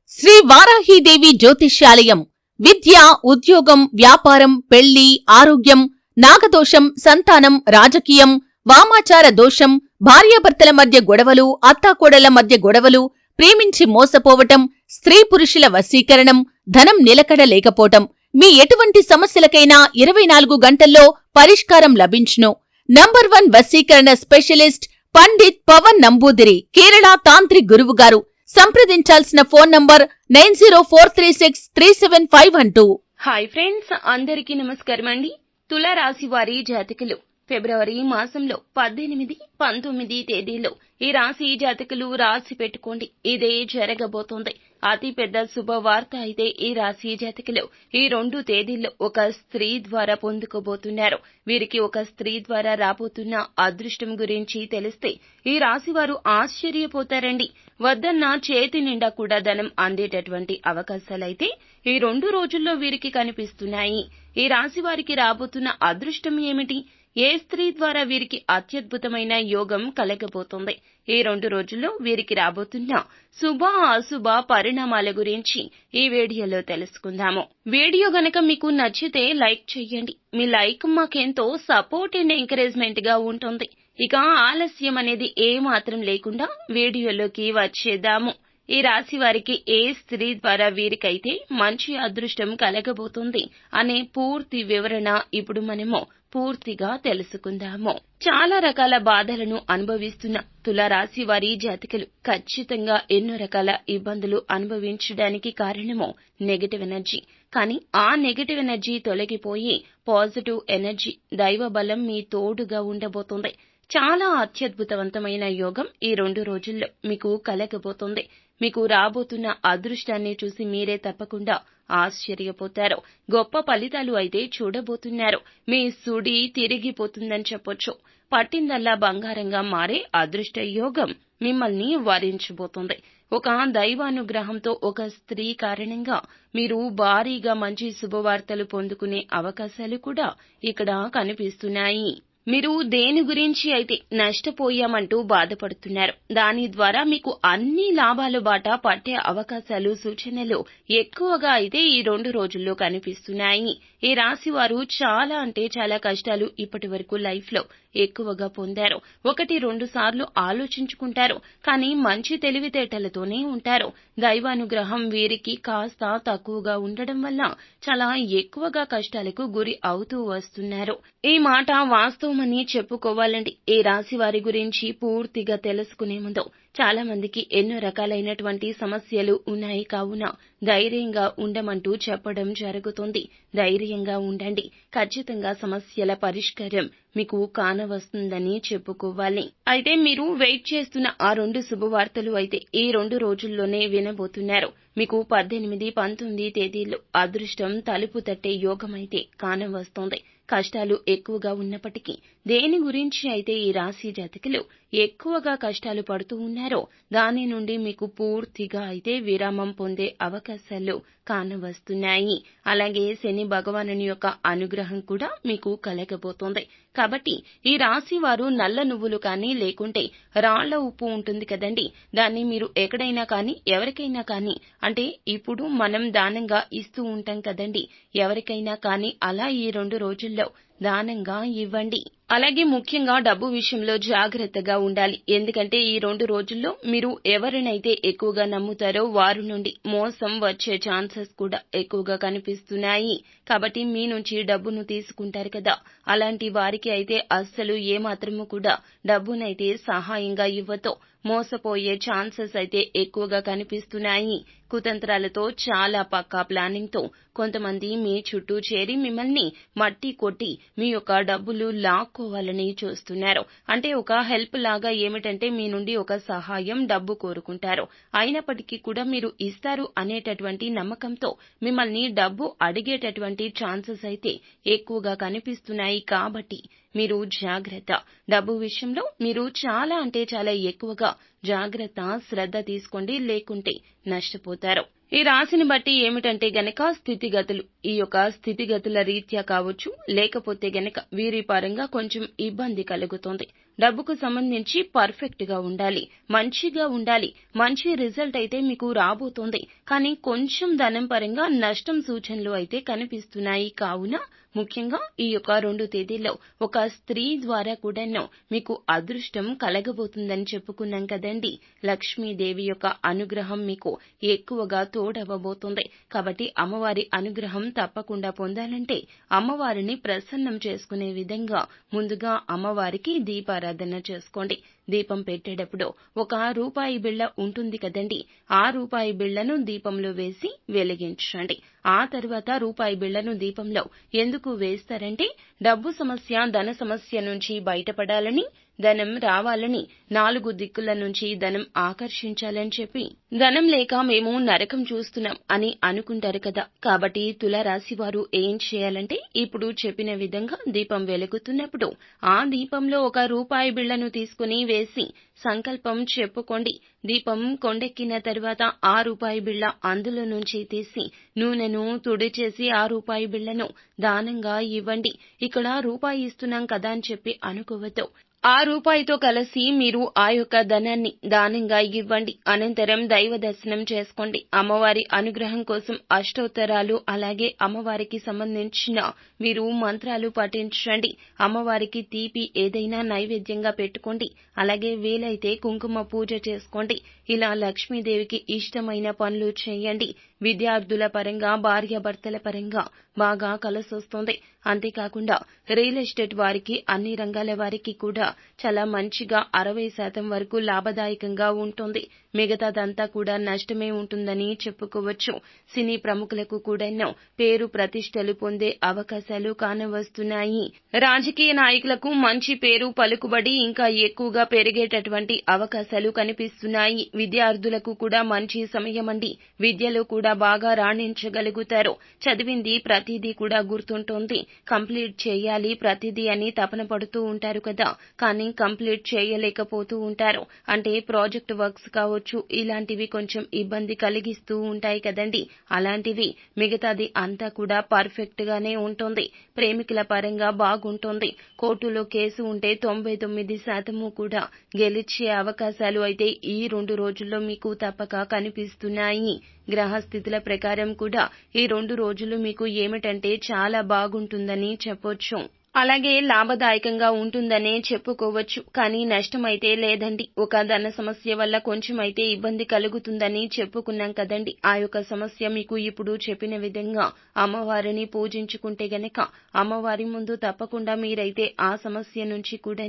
శ్రీ వారాహీదేవి జ్యోతిష్యాలయం విద్య, ఉద్యోగం, వ్యాపారం, పెళ్లి, ఆరోగ్యం, నాగదోషం, సంతానం, రాజకీయం, వామాచార దోషం, భార్యాభర్తల మధ్య గొడవలు, అత్తాకోడళ్ల మధ్య గొడవలు, ప్రేమించి మోసపోవటం, స్త్రీ పురుషుల వశీకరణం, ధనం నిలకడ లేకపోవటం, మీ ఎటువంటి సమస్యలకైనా 24 గంటల్లో పరిష్కారం లభించును. నంబర్ 1 వశీకరణ స్పెషలిస్ట్ పండిత్ పవన్ నంబూదిరి, కేరళ తాంత్రిక్ గురువుగారు. సంప్రదించాల్సిన ఫోన్ నంబర్ 9043637512. హాయ్ ఫ్రెండ్స్, అందరికీ నమస్కారం అండి. తులారాశి వారి జాతకులు ఫిబ్రవరి మాసంలో 18, 19 తేదీల్లో ఈ రాశి జాతకులు రాసి పెట్టుకోండి, ఇదే జరగబోతోంది. అతి పెద్ద శుభవార్త అయితే ఈ రాశి జాతకులు ఈ 2 తేదీల్లో ఒక స్త్రీ ద్వారా పొందుకోబోతున్నారు. వీరికి ఒక స్త్రీ ద్వారా రాబోతున్న అదృష్టం గురించి తెలిస్తే ఈ రాశి వారు ఆశ్చర్యపోతారండి. వద్దన్న చేతి నిండా కూడా ధనం అందేటటువంటి అవకాశాలైతే ఈ 2 రోజుల్లో వీరికి కనిపిస్తున్నాయి. ఈ రాశి వారికి రాబోతున్న అదృష్టం ఏమిటి? ఏ స్త్రీ ద్వారా వీరికి అత్యద్భుతమైన యోగం కలగబోతోంది? ఈ 2 రోజుల్లో వీరికి రాబోతున్న శుభ అశుభ పరిణామాల గురించి ఈ వీడియోలో తెలుసుకుందాము. వీడియో గనక మీకు నచ్చితే లైక్ చేయండి. మీ లైక్ మాకెంతో సపోర్ట్ అండ్ ఎంకరేజ్మెంట్ గా ఉంటుంది. ఇక ఆలస్యం అనేది ఏమాత్రం లేకుండా వీడియోలోకి వచ్చేద్దాము. ఈ రాశి వారికి ఏ స్త్రీ ద్వారా వీరికైతే మంచి అదృష్టం కలగబోతుంది అనే పూర్తి వివరణ ఇప్పుడు మనము పూర్తిగా తెలుసుకుందాము. చాలా రకాల బాధలను అనుభవిస్తున్న తులారాశి వారి జాతకులు ఖచ్చితంగా ఎన్నో రకాల ఇబ్బందులు అనుభవించడానికి కారణము నెగటివ్ ఎనర్జీ. కానీ ఆ నెగటివ్ ఎనర్జీ తొలగిపోయి పాజిటివ్ ఎనర్జీ, దైవ బలం మీ తోడుగా ఉండబోతుంది. చాలా అత్యద్భుతవంతమైన యోగం ఈ 2 రోజుల్లో మీకు కలగబోతుంది. మీకు రాబోతున్న అదృష్టాన్ని చూసి మీరే తప్పకుండా ఆశ్చర్యపోతారు. గొప్ప ఫలితాలు అయితే చూడబోతున్నారు. మీ సుడి తిరిగిపోతుందని చెప్పొచ్చు. పట్టిందల్లా బంగారంగా మారే అదృష్ట యోగం మిమ్మల్ని వరించబోతుంది. ఒక దైవానుగ్రహంతో ఒక స్త్రీ కారణంగా మీరు భారీగా మంచి శుభవార్తలు పొందుకునే అవకాశాలు కూడా ఇక్కడ కనిపిస్తున్నాయి. మీరు దేని గురించి అయితే నష్టపోయామంటూ బాధపడుతున్నారు, దాని ద్వారా మీకు అన్ని లాభాలు బాట పట్టే అవకాశాలు, సూచనలు ఎక్కువగా అయితే ఈ 2 రోజుల్లో కనిపిస్తున్నాయి. ఈ రాశి వారు చాలా అంటే చాలా కష్టాలు ఇప్పటి వరకు లైఫ్ లో ఎక్కువగా పొందారు. 1-2 సార్లు ఆలోచించుకుంటారు, కానీ మంచి తెలివితేటలతోనే ఉంటారు. దైవానుగ్రహం వీరికి కాస్త తక్కువగా ఉండడం వల్ల చాలా ఎక్కువగా కష్టాలకు గురి అవుతూ వస్తున్నారు. ఈ మాట వాస్తవమని చెప్పుకోవాలండి. ఈ రాశి వారి గురించి పూర్తిగా తెలుసుకునే ముందు చాలా మందికి ఎన్నో రకాలైనటువంటి సమస్యలు ఉన్నాయి. కావున ధైర్యంగా ఉండమంటూ చెప్పడం జరుగుతుంది. ధైర్యంగా ఉండండి. ఖచ్చితంగా సమస్యల పరిష్కారం మీకు కానవస్తుందని చెప్పుకోవాలి. అయితే మీరు వెయిట్ చేస్తున్న ఆ 2 శుభవార్తలు అయితే ఈ 2 రోజుల్లోనే వినబోతున్నారు. మీకు 18, 19 తేదీల్లో అదృష్టం తలుపు తట్టే యోగమైతే కానవస్తోంది. కష్టాలు ఎక్కువగా ఉన్నప్పటికీ దేని గురించి అయితే ఈ రాశి జాతకులు ఎక్కువగా కష్టాలు పడుతూ ఉన్నారో దాని నుండి మీకు పూర్తిగా అయితే విరామం పొందే అవకాశాలు కానవస్తున్నాయి. అలాగే శని భగవానుని యొక్క అనుగ్రహం కూడా మీకు కలగబోతోంది. కాబట్టి ఈ రాశి వారు నల్ల నువ్వులు కానీ లేకుంటే రాళ్ల ఉప్పు ఉంటుంది కదండి, దాన్ని మీరు ఎక్కడైనా కానీ ఎవరికైనా కానీ, అంటే ఇప్పుడు మనం దానంగా ఇస్తూ ఉంటాం కదండి, ఎవరికైనా కానీ అలా ఈ 2 రోజుల్లో దానంగా ఇవ్వండి. అలాగే ముఖ్యంగా డబ్బు విషయంలో జాగ్రత్తగా ఉండాలి. ఎందుకంటే ఈ 2 రోజుల్లో మీరు ఎవరినైతే ఎక్కువగా నమ్ముతారో వారి నుండి మోసం వచ్చే ఛాన్సెస్ కూడా ఎక్కువగా కనిపిస్తున్నాయి. కాబట్టి మీ నుంచి డబ్బును తీసుకుంటారు కదా, అలాంటి వారికి అయితే అస్సలు ఏమాత్రము కూడా డబ్బునైతే సహాయంగా ఇవ్వతో మోసపోయే ఛాన్సెస్ అయితే ఎక్కువగా కనిపిస్తున్నాయి. కుతంత్రాలతో, చాలా పక్కా ప్లానింగ్ తో కొంతమంది మీ చుట్టూ చేరి మిమ్మల్ని మట్టి కొట్టి మీ యొక్క డబ్బులు లాక్కోవాలని చూస్తున్నారు. అంటే ఒక హెల్ప్ లాగా, ఏమిటంటే మీ నుండి ఒక సహాయం, డబ్బు కోరుకుంటారు. అయినప్పటికీ కూడా మీరు ఇస్తారు అనేటటువంటి నమ్మకంతో మిమ్మల్ని డబ్బు అడిగేటటువంటి ఛాన్సెస్ అయితే ఎక్కువగా కనిపిస్తున్నాయి. కాబట్టి మీరు జాగ్రత్త. డబ్బు విషయంలో మీరు చాలా అంటే చాలా ఎక్కువగా జాగ్రత్త, శ్రద్ధ తీసుకోండి, లేకుంటే నష్టపోతారు. ఈ రాశిని బట్టి ఏమిటంటే గనక స్థితిగతులు, ఈ యొక్క స్థితిగతుల రీత్యా కావచ్చు, లేకపోతే గనక వీరి పరంగా కొంచెం ఇబ్బంది కలుగుతోంది. డబ్బుకు సంబంధించి పర్ఫెక్ట్ గా ఉండాలి, మంచిగా ఉండాలి. మంచి రిజల్ట్ అయితే మీకు రాబోతోంది. కానీ కొంచెం ధనం పరంగా నష్టం సూచనలు అయితే కనిపిస్తున్నాయి. కావున ముఖ్యంగా ఈ యొక్క 2 తేదీల్లో ఒక స్త్రీ ద్వారా కూడాను మీకు అదృష్టం కలగబోతుందని చెప్పుకున్నాం కదండి. లక్ష్మీదేవి యొక్క అనుగ్రహం మీకు ఎక్కువగా తోడవబోతుంది. కాబట్టి అమ్మవారి అనుగ్రహం తప్పకుండా పొందాలంటే అమ్మవారిని ప్రసన్నం చేసుకునే విధంగా ముందుగా అమ్మవారికి దీపారాధన చేసుకోండి. దీపం పెట్టేటప్పుడు ఒక రూపాయి బిళ్ళ ఉంటుంది కదండి, ఆ రూపాయి బిళ్ళను దీపంలో వేసి వెలిగించండి. ఆ తర్వాత రూపాయి బిళ్ళను దీపంలో ఎందుకు వేస్తారంటే డబ్బు సమస్య, ధన సమస్య నుంచి బయటపడాలని, ధనం రావాలని, 4 దిక్కుల నుంచి ధనం ఆకర్షించాలని చెప్పి ధనం లేక మేము నరకం చూస్తున్నాం అని అనుకుంటారు కదా. కాబట్టి తులారాశి వారు ఏం చేయాలంటే ఇప్పుడు చెప్పిన విధంగా దీపం వెలుగుతున్నప్పుడు ఆ దీపంలో ఒక రూపాయి బిళ్ళను తీసుకుని వేసి సంకల్పం చెప్పుకోండి. దీపం కొండెక్కిన తర్వాత ఆ రూపాయి బిళ్ళ అందులో నుంచి తీసి నూనెను తుడిచేసి ఆ రూపాయి బిళ్ళను దానంగా ఇవ్వండి. ఇక్కడ రూపాయి ఇస్తున్నాం కదా అని చెప్పి అనుకోవద్దు. ఆ రూపాయితో కలిసి మీరు ఆ యొక్క ధనాన్ని దానంగా ఇవ్వండి. అనంతరం దైవ దర్శనం చేసుకోండి. అమ్మవారి అనుగ్రహం కోసం అష్టోత్తరాలు అలాగే అమ్మవారికి సంబంధించిన మీరు మంత్రాలు పఠించండి. అమ్మవారికి తీపి ఏదైనా నైవేద్యంగా పెట్టుకోండి. అలాగే వీలైతే కుంకుమ పూజ చేసుకోండి. ఇలా లక్ష్మీదేవికి ఇష్టమైన పనులు చేయండి. విద్యార్థుల పరంగా, భార్యాభర్తల పరంగా బాగా కలిసొస్తుంది. అంతేకాకుండా రియల్ ఎస్టేట్ వారికి, అన్ని రంగాల వారికి కూడా చాలా మంచిగా 60% వరకు లాభదాయకంగా ఉంటుంది. మిగతాదంతా కూడా నష్టమే ఉంటుందని చెప్పుకోవచ్చు. సినీ ప్రముఖులకు కూడా పేరు ప్రతిష్టలు పొందే అవకాశాలు కానవస్తున్నాయి. రాజకీయ నాయకులకు మంచి పేరు, పలుకుబడి ఇంకా ఎక్కువగా పెరిగేటటువంటి అవకాశాలు కనిపిస్తున్నాయి. విద్యార్థులకు కూడా మంచి సమయమండి. విద్యలో కూడా బాగా రాణించగలుగుతారు. చదివింది ప్రతిదీ కూడా గుర్తుంటుంది. కంప్లీట్ చేయాలి ప్రతిదీ అని తపన పడుతూ ఉంటారు కదా, కానీ కంప్లీట్ చేయలేకపోతూ ఉంటారు. అంటే ప్రాజెక్ట్ వర్క్స్ కావచ్చు, ఇలాంటివి కొంచెం ఇబ్బంది కలిగిస్తూ ఉంటాయి కదండి. అలాంటివి మిగతాది అంతా కూడా పర్ఫెక్ట్ గానే ఉంటుంది. ప్రేమికుల పరంగా బాగుంటుంది. కోర్టులో కేసు ఉంటే 99% కూడా గెలిచే అవకాశాలు అయితే ఈ 2 రోజుల్లో మీకు తప్పక కనిపిస్తున్నాయి. గ్రహస్థితుల ప్రకారం కూడా ఈ 2 రోజులు మీకు ఏమిటంటే చాలా బాగుంటుందని చెప్పొచ్చు. అలాగే లాభదాయకంగా ఉంటుందనే చెప్పుకోవచ్చు. కానీ నష్టమైతే లేదండి. ఒక ధన సమస్య వల్ల కొంచెమైతే ఇబ్బంది కలుగుతుందని చెప్పుకున్నాం కదండి. ఆ యొక్క సమస్య మీకు ఇప్పుడు చెప్పిన విధంగా అమ్మవారిని పూజించుకుంటే గనక అమ్మవారి ముందు తప్పకుండా మీరైతే ఆ సమస్య నుంచి కూడా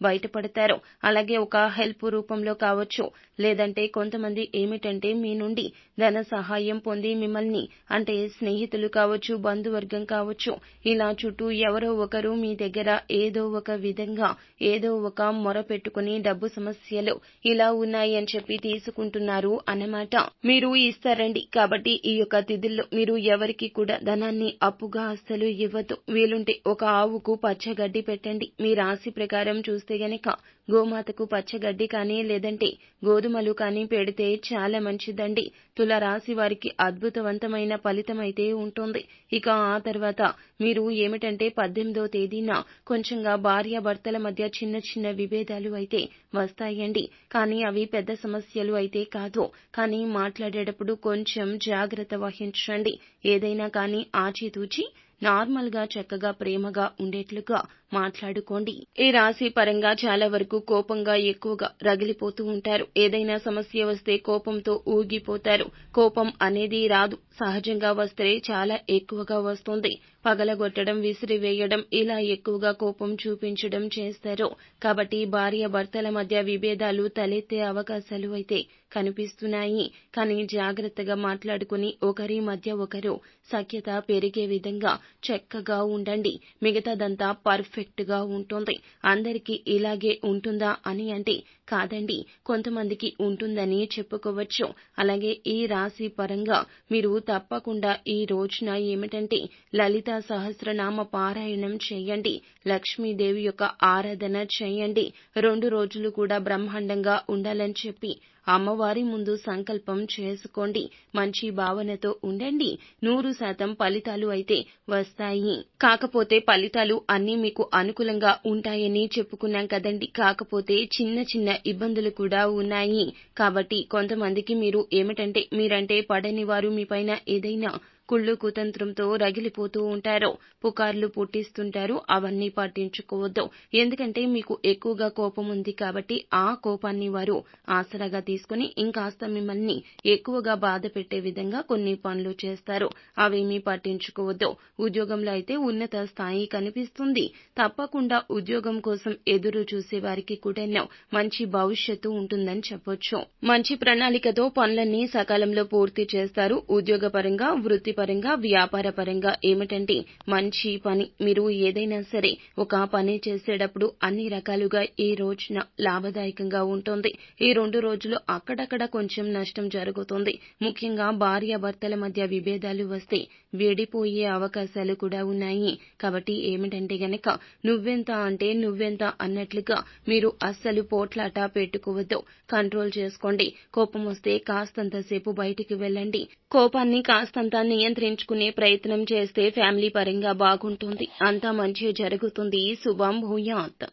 బయటపడతారు. అలాగే ఒక హెల్ప్ రూపంలో కావచ్చు, లేదంటే కొంతమంది ఏమిటంటే మీ నుండి ధన సహాయం పొంది మిమ్మల్ని, అంటే స్నేహితులు కావచ్చు, బంధువర్గం కావచ్చు, ఇలా చుట్టూ ఎవరో ఒకరు మీ దగ్గర ఏదో ఒక విధంగా ఏదో ఒక మొర పెట్టుకుని డబ్బు సమస్యలు ఇలా ఉన్నాయి అని చెప్పి తీసుకుంటున్నారు అన్నమాట. మీరు ఇస్తారండి. కాబట్టి ఈ యొక్క తిథుల్లో మీరు ఎవరికి కూడా ధనాన్ని అప్పుగా అస్సలు ఇవ్వద్దు. వీలుంటే ఒక ఆవుకు పచ్చగడ్డి పెట్టండి. మీ రాశి ప్రకారం చూస్తే గనక గోమాతకు పచ్చగడ్డి కానీ లేదంటే గోధుమలు కానీ పెడితే చాలా మంచిదండి. తుల రాశి వారికి అద్భుతవంతమైన ఫలితం అయితే ఉంటుంది. ఇక ఆ తర్వాత మీరు ఏమిటంటే 18వ తేదీన కొంచెంగా భార్యాభర్తల మధ్య చిన్న చిన్న విభేదాలు అయితే వస్తాయండి. కానీ అవి పెద్ద సమస్యలు అయితే కాదు. కానీ మాట్లాడేటప్పుడు కొంచెం జాగ్రత్త వహించండి. ఏదైనా కానీ ఆచితూచి నార్మల్ గా చక్కగా ప్రేమగా ఉండేట్లుగా మాట్లాడుకోండి. ఈ రాశి పరంగా చాలా వరకు కోపంగా ఎక్కువగా రగిలిపోతూ ఉంటారు. ఏదైనా సమస్య వస్తే కోపంతో ఊగిపోతారు. కోపం అనేది రాదు, సహజంగా వస్తే చాలా ఎక్కువగా వస్తుంది. పగలగొట్టడం, విసిరివేయడం, ఇలా ఎక్కువగా కోపం చూపించడం చేస్తారు. కాబట్టి భార్య భర్తల మధ్య విభేదాలు తలెత్తే అవకాశాలు అయితే కనిపిస్తున్నాయి. కానీ జాగ్రత్తగా మాట్లాడుకుని ఒకరి మధ్య ఒకరు సఖ్యత పెరిగే విధంగా చక్కగా ఉండండి. మిగతాదంతా పర్ఫెక్ట్ గా ఉంటుంది. అందరికీ ఇలాగే ఉంటుందా అని అంటే కాదండి, కొంతమందికి ఉంటుందని చెప్పుకోవచ్చు. అలాగే ఈ రాశి పరంగా మీరు తప్పకుండా ఈ రోజున ఏమిటంటే లలితా సహస్రనామ పారాయణం చేయండి. లక్ష్మీదేవి యొక్క ఆరాధన చేయండి. 2 రోజులు కూడా బ్రహ్మాండంగా ఉండాలని చెప్పి అమ్మవారి ముందు సంకల్పం చేసుకోండి. మంచి భావనతో ఉండండి. 100% ఫలితాలు అయితే వస్తాయి. కాకపోతే ఫలితాలు అన్నీ మీకు అనుకూలంగా ఉంటాయని చెప్పుకున్నాం కదండి. కాకపోతే చిన్న చిన్న ఇబ్బందులు కూడా ఉన్నాయి. కాబట్టి కొంతమందికి మీరంటే పడని వారు మీపైన ఏదైనా కుళ్ళు కుతంత్రంతో రగిలిపోతూ ఉంటారు. పుకార్లు పుట్టిస్తుంటారు. అవన్నీ పట్టించుకోవద్దు. ఎందుకంటే మీకు ఎక్కువగా కోపం ఉంది కాబట్టి ఆ కోపాన్ని వారు ఆసరాగా తీసుకుని ఇంకాస్త మిమ్మల్ని ఎక్కువగా బాధ పెట్టే విధంగా కొన్ని పనులు చేస్తారు. అవేమీ పట్టించుకోవద్దు. ఉద్యోగంలో అయితే ఉన్నత స్థాయి కనిపిస్తుంది. తప్పకుండా ఉద్యోగం కోసం ఎదురు చూసే వారికి కూడా మంచి భవిష్యత్తు ఉంటుందని చెప్పొచ్చు. మంచి ప్రణాళికతో పనులన్నీ సకాలంలో పూర్తి చేస్తారు. ఉద్యోగపరంగా, వృత్తిపరంగా, వ్యాపార పరంగా మంచి పని. మీరు ఏదైనా సరే ఒక పని చేసేటప్పుడు అన్ని రకాలుగా ఈ రోజున లాభదాయకంగా ఉంటుంది. ఈ 2 రోజులు అక్కడక్కడ కొంచెం నష్టం జరుగుతుంది. ముఖ్యంగా భార్యాభర్తల మధ్య విభేదాలు వస్తే విడిపోయే అవకాశాలు కూడా ఉన్నాయి. కాబట్టి గనక నువ్వెంత అంటే నువ్వెంత అన్నట్లుగా మీరు అస్సలు పోట్లాట పెట్టుకోవద్దు. కంట్రోల్ చేసుకోండి. కోపం వస్తే కాస్తంత సేపు బయటికి వెళ్ళండి. కోపాన్ని కాస్తంత నియంత్రించుకునే ప్రయత్నం చేస్తే ఫ్యామిలీ పరంగా బాగుంటుంది. అంతా మంచి జరుగుతుంది. శుభం భూయాత్.